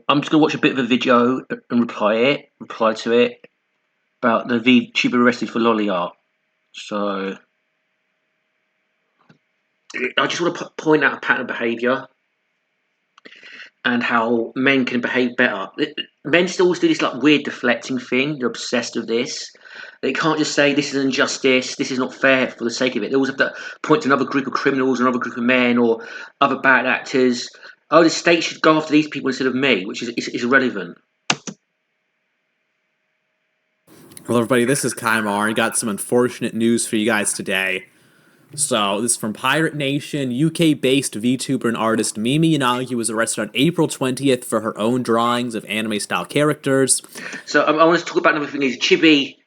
I'm just gonna watch a bit of a video and reply to it about the VTuber arrested for lolly art. So I just want to point out a pattern of behaviour and how men can behave better. Men still always do this like weird deflecting thing. They're obsessed with this. They can't just say this is injustice, this is not fair for the sake of it. They always have to point to another group of criminals, another group of men, or other bad actors. Oh, the state should go after these people instead of me, which is irrelevant. Hello everybody, this is Kymar. I got some unfortunate news for you guys today. So, this is from Pirate Nation. UK-based VTuber and artist Mimi Yanagi was arrested on April 20th for her own drawings of anime-style characters. So, I want to talk about another thing. Is Chibi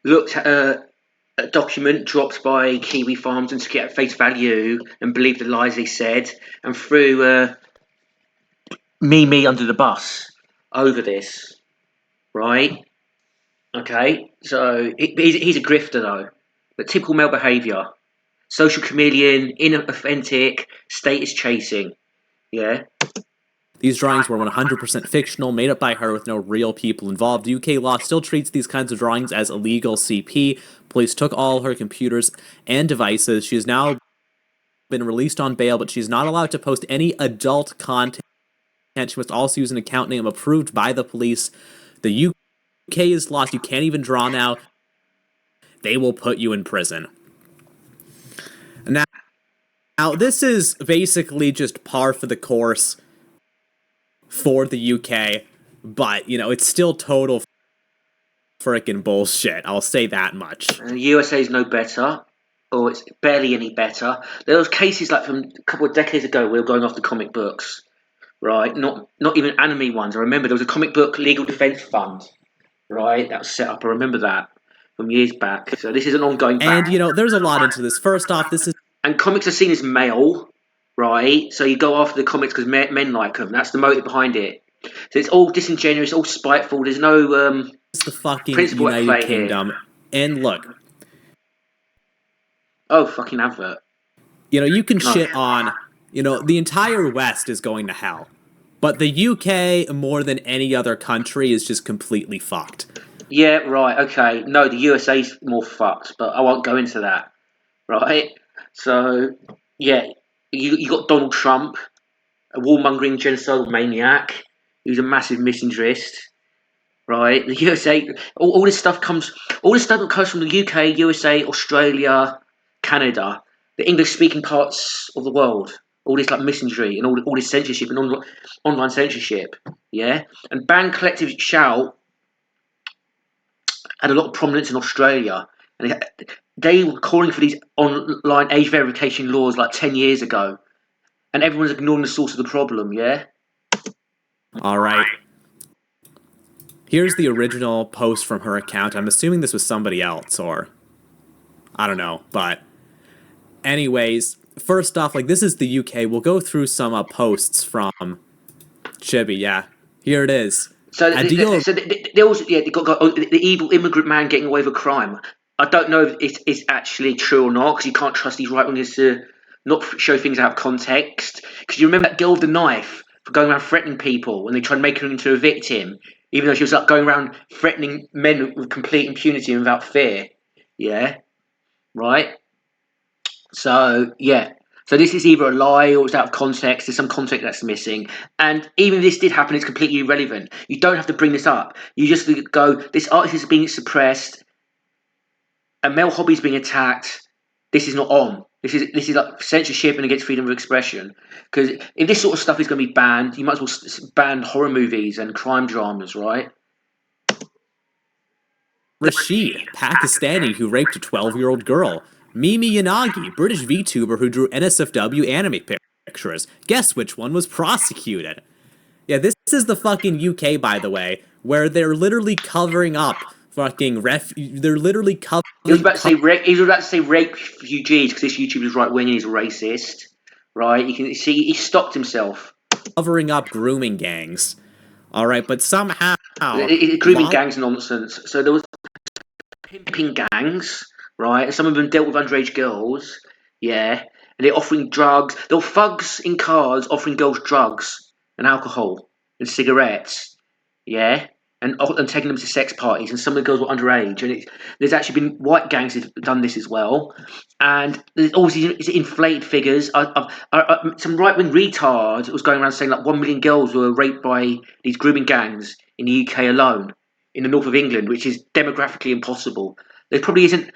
looked at a document dropped by Kiwi Farms and took it at face value and believed the lies they said and threw Mimi under the bus over this, right? Okay, so he's a grifter though, but typical male behaviour. Social chameleon, inauthentic, status chasing. Yeah. These drawings were 100% fictional, made up by her with no real people involved. UK law still treats these kinds of drawings as illegal CP. Police took all her computers and devices. She has now been released on bail, but she's not allowed to post any adult content. She must also use an account name approved by the police. The UK is lost. You can't even draw now. They will put you in prison. Now, this is basically just par for the course for the UK, but, you know, it's still total frickin' bullshit. I'll say that much. The USA is no better, or it's barely any better. There was cases like from a couple of decades ago where we were going after comic books, right? Not even anime ones. I remember there was a comic book legal defense fund, right? That was set up. I remember that from years back. So this is an ongoing battle. And, you know, there's a lot into this. First off, this is... And comics are seen as male, right? So you go after the comics because men like them. That's the motive behind it. So it's all disingenuous, all spiteful. There's no it's the fucking principle at United play Kingdom. Here. And look. Oh, fucking advert. You know, you can shit on... You know, the entire West is going to hell. But the UK, more than any other country, is just completely fucked. Yeah, right, okay. No, the USA's more fucked, but I won't go into that. Right? So, yeah, you got Donald Trump, a warmongering genocidal maniac, who's a massive misandrist, right? The USA, all this stuff that comes from the UK, USA, Australia, Canada, the English-speaking parts of the world. All this like misandry and all this censorship and online censorship, yeah? And Band Collective Shout had a lot of prominence in Australia, and they were calling for these online age verification laws like 10 years ago, and everyone's ignoring the source of the problem, yeah? Alright. Here's the original post from her account. I'm assuming this was somebody else, or... I don't know, but... Anyways, first off, like, this is the UK. We'll go through some posts from Chibi, yeah. Here it is. So they got the evil immigrant man getting away with a crime. I don't know if it's actually true or not, because you can't trust these right-wingers to not show things out of context. Because you remember that girl with the knife for going around threatening people when they tried to make her into a victim, even though she was like going around threatening men with complete impunity and without fear. Yeah? Right? So, yeah. So this is either a lie or it's out of context. There's some context that's missing. And even if this did happen, it's completely irrelevant. You don't have to bring this up. You just go, this artist is being suppressed. A male hobby is being attacked. This is not on. This is like censorship and against freedom of expression. Because if this sort of stuff is going to be banned, you might as well ban horror movies and crime dramas, right? Rashid, Pakistani who raped a 12-year-old girl. Mimi Yanagi, British VTuber who drew NSFW anime pictures. Guess which one was prosecuted? Yeah, this is the fucking UK, by the way, where they're literally covering up fucking they're literally covering... He was about to say rape refugees because this YouTuber is right-wing and he's racist, right? You can see he stopped himself. Covering up grooming gangs. Alright, but somehow... Grooming gangs nonsense. So there was pimping gangs... Right, and some of them dealt with underage girls, yeah, and they're offering drugs. There were thugs in cars offering girls drugs and alcohol, and cigarettes, yeah, and taking them to sex parties, and some of the girls were underage, and there's actually been white gangs that have done this as well, and there's always these inflated figures. Some right wing retard was going around saying like 1 million girls were raped by these grooming gangs in the UK alone, in the north of England, which is demographically impossible. There probably isn't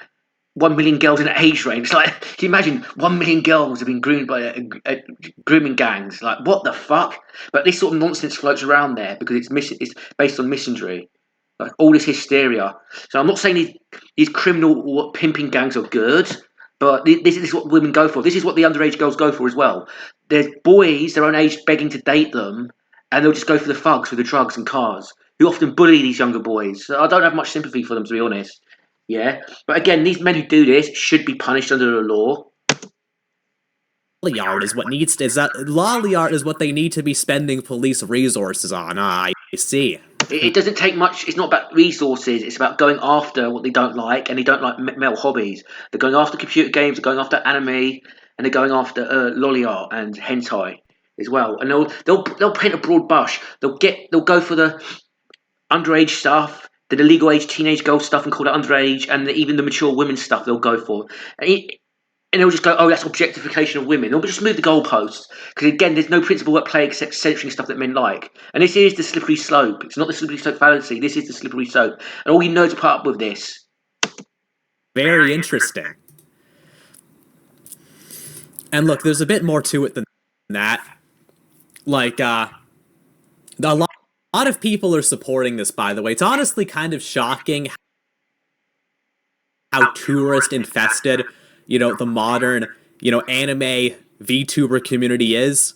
1 million girls in an age range. Like, can you imagine 1 million girls have been groomed by grooming gangs? Like, what the fuck? But this sort of nonsense floats around there because it's based on misandry, like all this hysteria. So I'm not saying these criminal pimping gangs are good, but this is what women go for. This is what the underage girls go for as well. There's boys their own age begging to date them, and they'll just go for the thugs with the drugs and cars, who often bully these younger boys. So I don't have much sympathy for them, to be honest. Yeah, but again, these men who do this should be punished under the law. Yard is what needs to, is that Lolliard is what they need to be spending police resources on. I see. It doesn't take much. It's not about resources. It's about going after what they don't like, and they don't like male hobbies. They're going after computer games. They're going after anime, and they're going after lolly art and hentai as well. And they'll paint a broad brush. They'll go for the underage stuff, the illegal age teenage girl stuff, and call it underage, and even the mature women stuff they'll go for. And they'll just go, oh, that's objectification of women. They'll just move the goalposts. Because again, there's no principle at play except censoring stuff that men like. And this is the slippery slope. It's not the slippery slope fallacy. This is the slippery slope. And all you nerds put up with this. Very interesting. And look, there's a bit more to it than that. Like, a lot of people are supporting this, by the way. It's honestly kind of shocking how tourist infested, the modern, anime VTuber community is.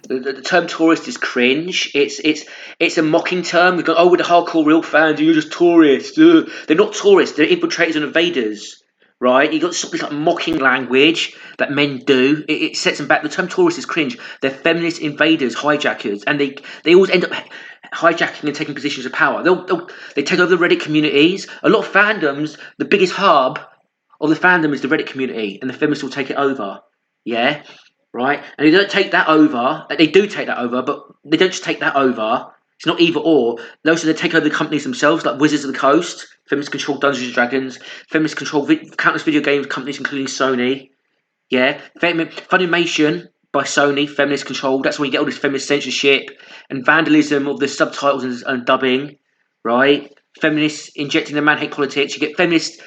The term tourist is cringe. It's a mocking term. We've got, oh, we're the hardcore real fans, you're just tourists. Ugh. They're not tourists, they're infiltrators and invaders. Right? You've got something like mocking language that men do. It sets them back. The term tourist is cringe. They're feminist invaders, hijackers, and they always end up hijacking and taking positions of power. They take over the Reddit communities. A lot of fandoms, the biggest hub of the fandom is the Reddit community, and the feminists will take it over. Yeah? Right? And they don't take that over. They do take that over, but they don't just take that over. It's not either or. They also take over the companies themselves, like Wizards of the Coast. Feminists control Dungeons and Dragons. Feminists control countless video games companies, including Sony. Yeah, Funimation by Sony, feminist controlled. That's where you get all this feminist censorship and vandalism of the subtitles and dubbing. Right? Feminists injecting the man-hate politics. You get feminists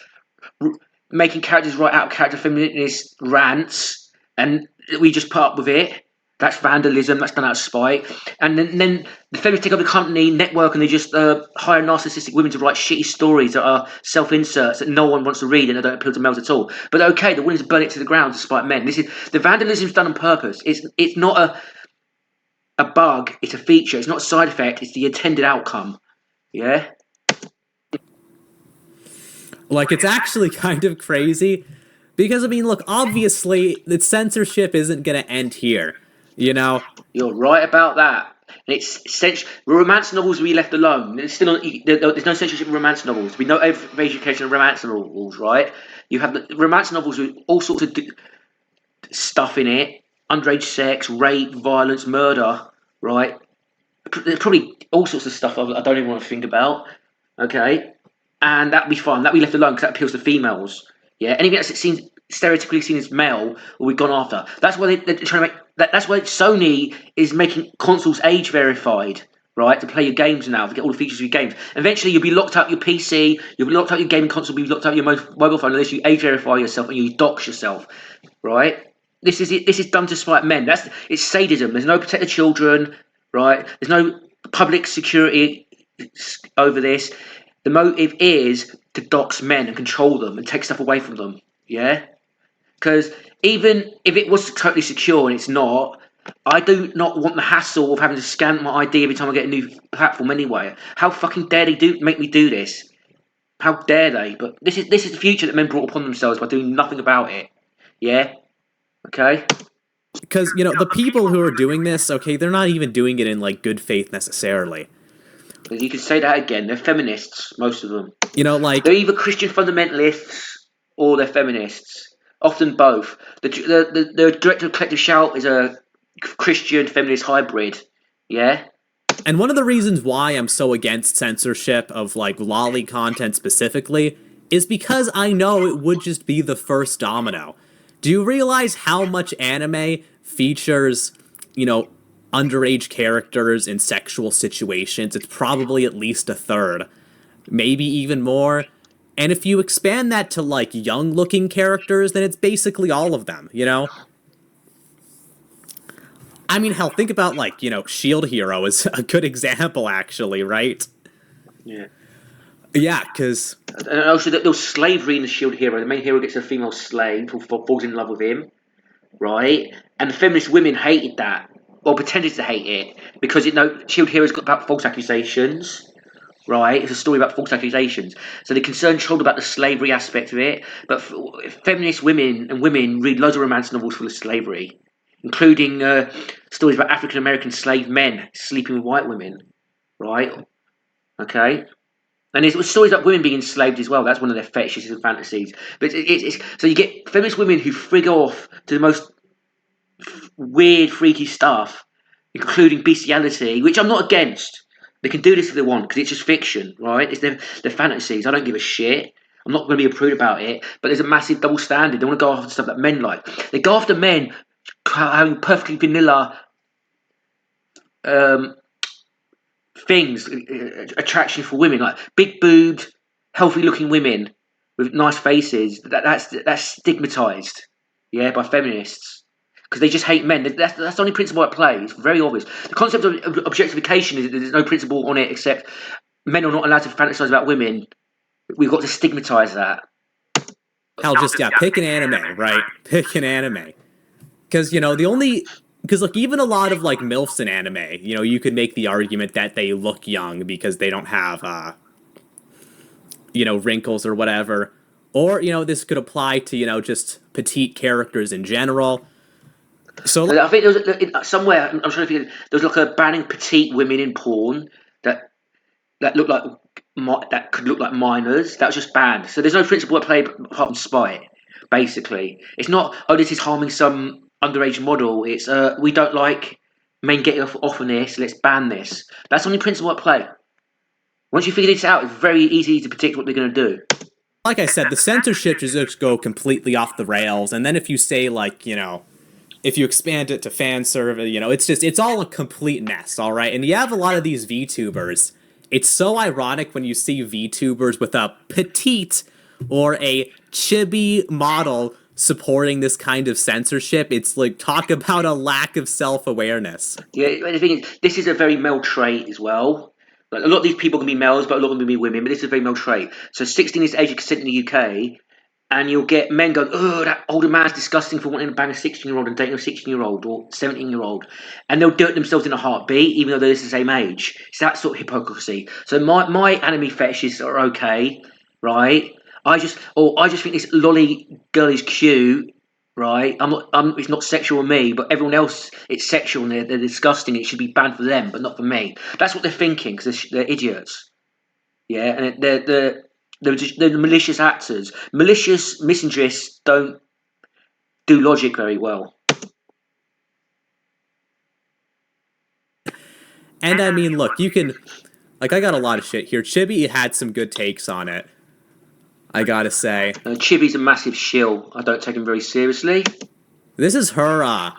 making characters write out character feminist rants, and we just put up with it. That's vandalism. That's done out of spite. And then the feminists take over the company network, and they just hire narcissistic women to write shitty stories that are self-inserts that no one wants to read and that don't appeal to males at all. But okay, they're willing to burn it to the ground to spite men. This is the vandalism's done on purpose. It's not a bug. It's a feature. It's not a side effect. It's the intended outcome. Yeah. Like, it's actually kind of crazy because, I mean, look, obviously the censorship isn't going to end here. You're right about that. Romance novels will be left alone. There's no censorship in romance novels. We know every education of romance novels, right? You have the romance novels with all sorts of stuff in it: underage sex, rape, violence, murder. Right? There's probably all sorts of stuff I don't even want to think about. Okay, and that'd be fun. That'd be left alone because that appeals to females. Yeah, anything that's stereotypically seen as male will be gone after. That's why they're trying to make. That's why Sony is making consoles age verified, right? To play your games now, to get all the features of your games. Eventually, you'll be locked out your PC, you'll be locked out your gaming console, you'll be locked out your mobile phone unless you age verify yourself and you dox yourself, right? This is it. This is done to spite men. It's sadism. There's no protect the children, right? There's no public security over this. The motive is to dox men and control them and take stuff away from them. Yeah. Because even if it was totally secure and it's not, I do not want the hassle of having to scan my ID every time I get a new platform anyway. How fucking dare they make me do this? How dare they? But this is the future that men brought upon themselves by doing nothing about it. Yeah? Okay? Because, the people who are doing this, okay, they're not even doing it in, like, good faith necessarily. You can say that again. They're feminists, most of them. Like... They're either Christian fundamentalists or they're feminists. Often both. The director of Collective Shout is a Christian feminist hybrid. Yeah? And one of the reasons why I'm so against censorship of like lolly content specifically is because I know it would just be the first domino. Do you realize how much anime features, you know, underage characters in sexual situations? It's probably at least a third, maybe even more. And if you expand that to like young looking characters, then it's basically all of them, you know? I mean, hell, think about like, you know, Shield Hero is a good example, actually, right? Yeah. Yeah, because And also, there was slavery in the Shield Hero. The main hero gets a female slave who falls in love with him, right? And the feminist women hated that, or pretended to hate it, because Shield Hero's got about false accusations, right? It's a story about false accusations. So they're concerned child about the slavery aspect of it. But feminist women read loads of romance novels full of slavery, including stories about African American slave men sleeping with white women, right? Okay. And there's stories about women being enslaved as well. That's one of their fetishes and fantasies. But it's so you get feminist women who frig off to the most weird, freaky stuff, including bestiality, which I'm not against. They can do this if they want because it's just fiction, right? It's their fantasies. I don't give a shit. I'm not going to be a prude about it. But there's a massive double standard. They want to go after stuff that men like. They go after men having perfectly vanilla um, things, attraction for women, like big boobed, healthy looking women with nice faces. That's stigmatized, yeah, by feminists because they just hate men. That's the only principle at play. It's very obvious. The concept of objectification is that there's no principle on it except men are not allowed to fantasize about women. We've got to stigmatize that. hell, just yeah, pick an anime, right? Pick an anime. Because, you know, the only. Because, look, even a lot of, like, MILFs in anime, you know, you could make the argument that they look young because they don't have, you know, wrinkles or whatever. Or, you know, this could apply to, you know, just petite characters in general. So, I think there was somewhere. I'm trying to think. There was like a banning petite women in porn that look like that could look like minors. That was just banned. So there's no principle at play apart from spite. Basically, it's not. Oh, this is harming some underage model. It's we don't like men getting off on this. Let's ban this. That's the only principle at play. Once you figure this out, it's very easy to predict what they're going to do. like I said, the censorship just go completely off the rails. And then if you say, like, you know, if you expand it to fan service, you know, it's all a complete mess, all right? And you have a lot of these VTubers. It's so ironic when you see VTubers with a petite or a chibi model supporting this kind of censorship. It's like, talk about a lack of self-awareness. Yeah, but the thing is, this is a very male trait as well. Like, a lot of these people can be males, but a lot of them can be women. But this is a very male trait. So 16 is the age of consent in the UK, and you'll get men going, "Oh, that older man's disgusting for wanting to bang a 16-year-old and dating a 16-year-old or 17-year-old," and they'll do it themselves in a heartbeat, even though they're the same age. It's that sort of hypocrisy. So my anime fetishes are okay, right? I just think this lolly girl is cute, right? It's not sexual on me, but everyone else, it's sexual and they're disgusting. It should be banned for them, but not for me. That's what they're thinking because they're idiots. Yeah, and they're malicious actors. Malicious misandrists don't do logic very well. And I mean, look, you can, like, I got a lot of shit here. Chibi had some good takes on it, I gotta say. Chibi's a massive shill. I don't take him very seriously. This is her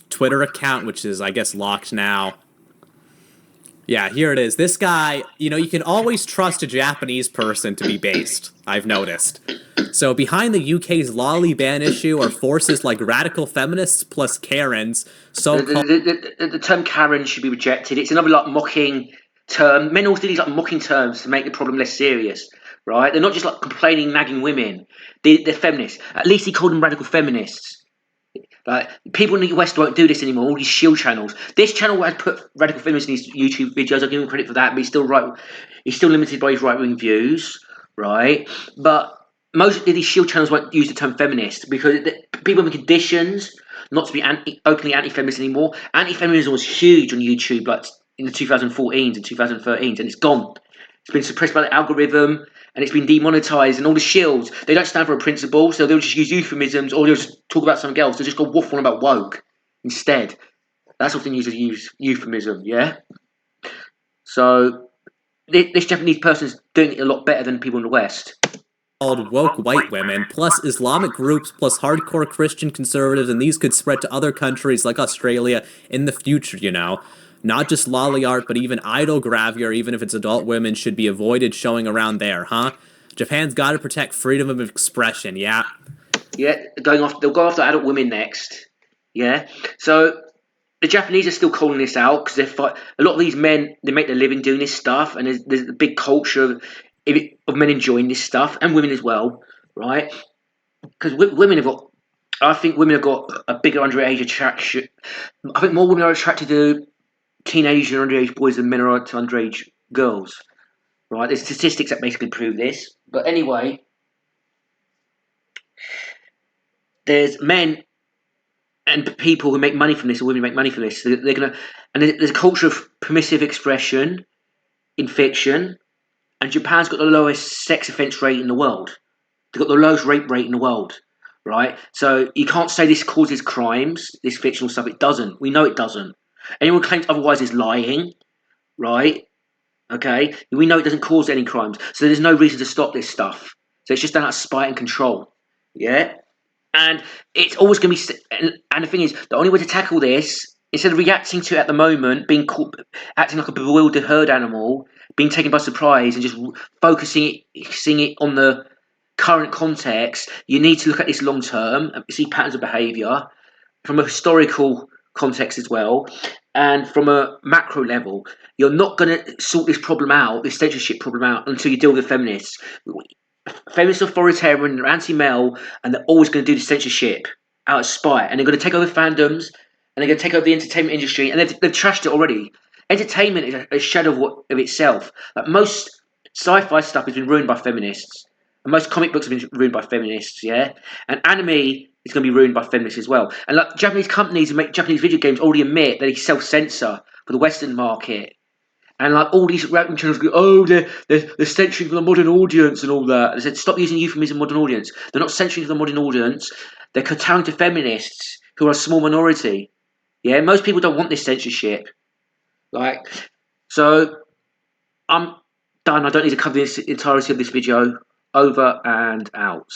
Twitter account, which is, I guess, locked now. Yeah, here it is. This guy, you know, you can always trust a Japanese person to be based, I've noticed. So behind the UK's lolly ban issue are forces like radical feminists plus Karens, so-called... The term Karen should be rejected. It's another like mocking term. Men always do these like mocking terms to make the problem less serious, right? They're not just like complaining, nagging women. They're feminists. At least he called them radical feminists. Like, people in the West won't do this anymore. All these shield channels. This channel has put radical feminists in his YouTube videos. I give him credit for that, but he's still limited by his right wing views, right? But most of these shield channels won't use the term feminist because people have been conditioned not to be openly anti-feminist anymore. Anti-feminism was huge on YouTube, like in the 2014s and 2013s, and it's gone. It's been suppressed by the algorithm and it's been demonetized, and all the shills, they don't stand for a principle, so they'll just use euphemisms or they'll just talk about something else. They'll just go waffle on about woke instead. That's what they use as euphemism, yeah? So this Japanese person is doing it a lot better than people in the West. Called woke white women, plus Islamic groups, plus hardcore Christian conservatives, and these could spread to other countries like Australia in the future, you know. Not just lolly art, but even idol gravure, even if it's adult women, should be avoided showing around there, huh? Japan's gotta protect freedom of expression, yeah. Yeah, they'll go after adult women next. Yeah, so the Japanese are still calling this out because a lot of these men, they make their living doing this stuff, and there's a big culture of men enjoying this stuff, and women as well, right? Because women have got, I think women have got a bigger underage attraction. I think more women are attracted to teenage and underage boys than men are to underage girls, right? There's statistics that basically prove this. But anyway, there's men and people who make money from this, or women who make money from this. They're gonna, and there's a culture of permissive expression in fiction, and Japan's got the lowest sex offence rate in the world. They've got the lowest rape rate in the world, right? So you can't say this causes crimes, this fictional stuff. It doesn't. We know it doesn't. Anyone who claims otherwise is lying, right? Okay, we know it doesn't cause any crimes, so there's no reason to stop this stuff. So it's just done out of spite and control. Yeah, and it's always going to be. And the thing is, the only way to tackle this, instead of reacting to it at the moment, acting like a bewildered herd animal, being taken by surprise, and just focusing it on the current context, you need to look at this long term and see patterns of behaviour from a historical context as well, and from a macro level. You're not going to sort this problem out, this censorship problem out, until you deal with the feminists. Feminists are authoritarian, they're anti-male, and they're always going to do the censorship out of spite. And they're going to take over fandoms, and they're going to take over the entertainment industry, and they've trashed it already. Entertainment is a shadow of itself. Like most sci-fi stuff has been ruined by feminists, and most comic books have been ruined by feminists. Yeah, and anime is going to be ruined by feminists as well. And like Japanese companies who make Japanese video games already admit that they self-censor for the Western market. And like all these rap channels go, oh, they're censoring for the modern audience and all that. They said, stop using euphemism modern audience. They're not censoring for the modern audience. They're kowtowing to feminists who are a small minority. Yeah, most people don't want this censorship. Like, so I'm done. I don't need to cover this entirety of this video. Over and out.